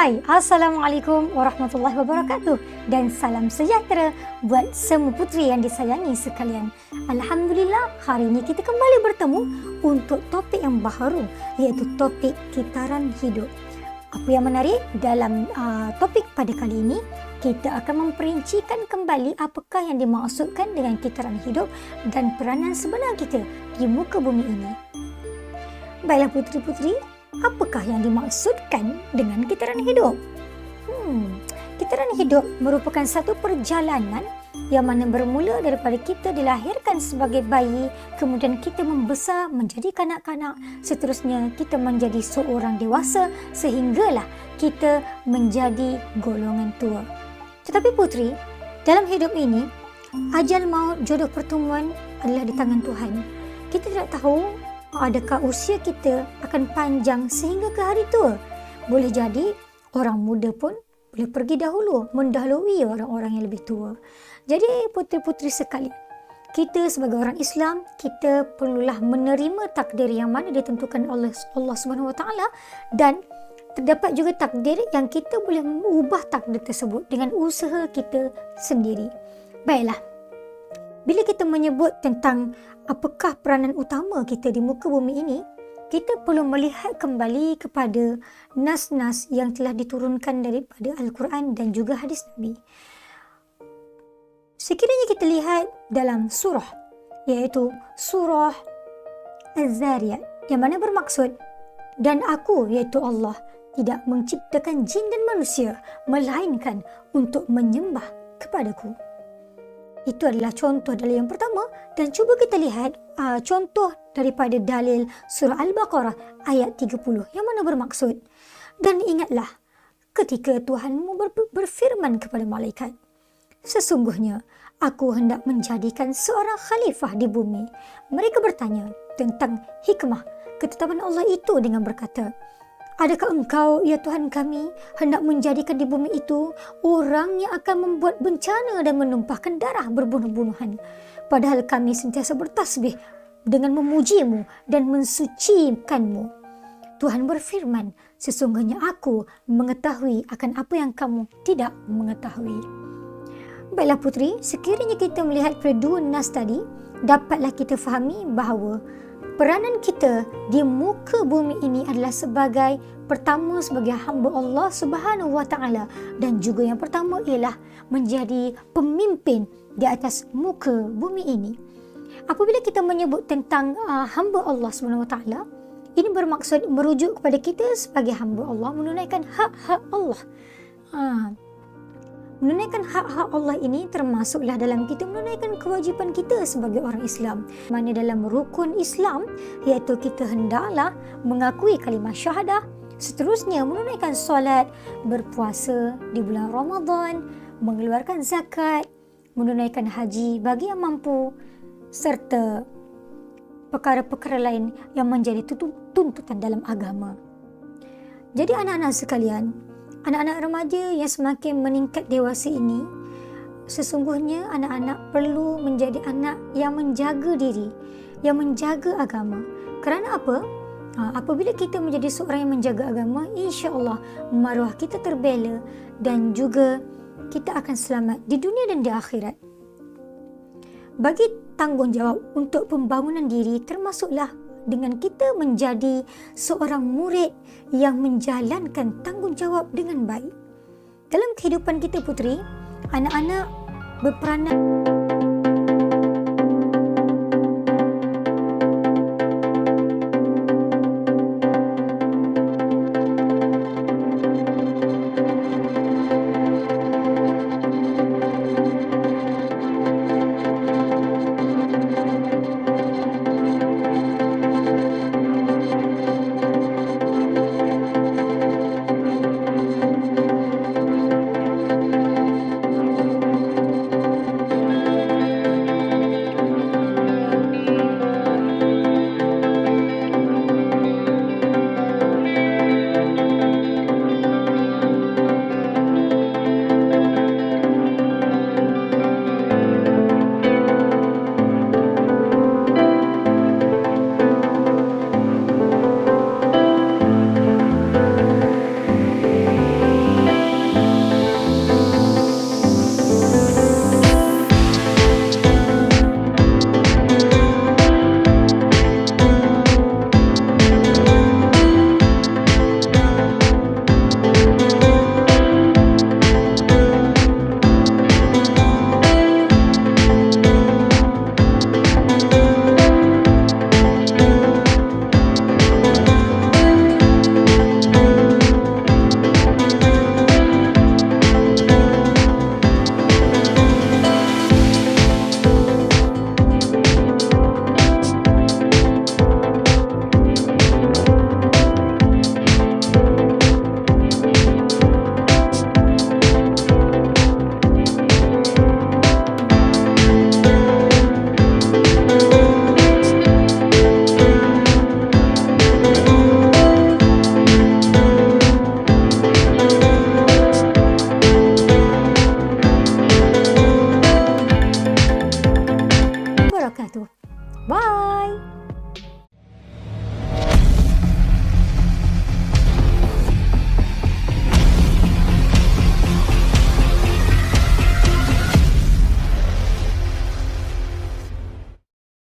Hai, Assalamualaikum warahmatullahi wabarakatuh dan salam sejahtera buat semua puteri yang disayangi sekalian. Alhamdulillah, hari ini kita kembali bertemu untuk topik yang baharu, iaitu topik kitaran hidup. Apa yang menarik dalam topik pada kali ini, kita akan memperincikan kembali apakah yang dimaksudkan dengan kitaran hidup dan peranan sebenar kita di muka bumi ini. Baiklah puteri-puteri, apakah yang dimaksudkan dengan kitaran hidup? Kitaran hidup merupakan satu perjalanan yang mana bermula daripada kita dilahirkan sebagai bayi, kemudian kita membesar menjadi kanak-kanak, seterusnya kita menjadi seorang dewasa sehinggalah kita menjadi golongan tua. Tetapi puteri, dalam hidup ini, ajal maut jodoh pertemuan adalah di tangan Tuhan. Kita tidak tahu adakah usia kita akan panjang sehingga ke hari tua. Boleh jadi orang muda pun boleh pergi dahulu, mendahului orang-orang yang lebih tua. Jadi puteri-puteri sekalian, kita sebagai orang Islam, kita perlulah menerima takdir yang mana ditentukan oleh Allah Subhanahu Wa Taala, dan terdapat juga takdir yang kita boleh mengubah takdir tersebut dengan usaha kita sendiri. Baiklah, bila kita menyebut tentang apakah peranan utama kita di muka bumi ini, kita perlu melihat kembali kepada nas-nas yang telah diturunkan daripada Al-Quran dan juga hadis Nabi. Sekiranya kita lihat dalam surah, iaitu surah Az-Zariyat, yang mana bermaksud, dan aku, iaitu Allah, tidak menciptakan jin dan manusia melainkan untuk menyembah kepadaku. Itu adalah contoh dalil yang pertama, dan cuba kita lihat contoh daripada dalil surah Al-Baqarah ayat 30 yang mana bermaksud, dan ingatlah ketika Tuhanmu berfirman kepada malaikat, sesungguhnya aku hendak menjadikan seorang khalifah di bumi. Mereka bertanya tentang hikmah ketetapan Allah itu dengan berkata, adakah engkau, ya Tuhan kami, hendak menjadikan di bumi itu orang yang akan membuat bencana dan menumpahkan darah berbunuh-bunuhan? Padahal kami sentiasa bertasbih dengan memujimu dan mensucikanmu. Tuhan berfirman, sesungguhnya aku mengetahui akan apa yang kamu tidak mengetahui. Baiklah puteri, sekiranya kita melihat kedua nas tadi, dapatlah kita fahami bahawa peranan kita di muka bumi ini adalah sebagai pertama sebagai hamba Allah Subhanahu Wa Taala, dan juga yang pertama ialah menjadi pemimpin di atas muka bumi ini. Apabila kita menyebut tentang hamba Allah Subhanahu Wa Taala, ini bermaksud merujuk kepada kita sebagai hamba Allah menunaikan hak-hak Allah. Menunaikan hak-hak Allah ini termasuklah dalam kita menunaikan kewajipan kita sebagai orang Islam. Mana dalam rukun Islam, iaitu kita hendaklah mengakui kalimah syahadah, seterusnya menunaikan solat, berpuasa di bulan Ramadan, mengeluarkan zakat, menunaikan haji bagi yang mampu, serta perkara-perkara lain yang menjadi tuntutan dalam agama. Jadi anak-anak sekalian, anak-anak remaja yang semakin meningkat dewasa ini, sesungguhnya anak-anak perlu menjadi anak yang menjaga diri, yang menjaga agama. Kerana apa? Apabila kita menjadi seorang yang menjaga agama, insya-Allah maruah kita terbela dan juga kita akan selamat di dunia dan di akhirat. Bagi tanggungjawab untuk pembangunan diri termasuklah dengan kita menjadi seorang murid yang menjalankan tanggungjawab dengan baik. Dalam kehidupan kita puteri, anak-anak berperanan wabarakatuh. Bye.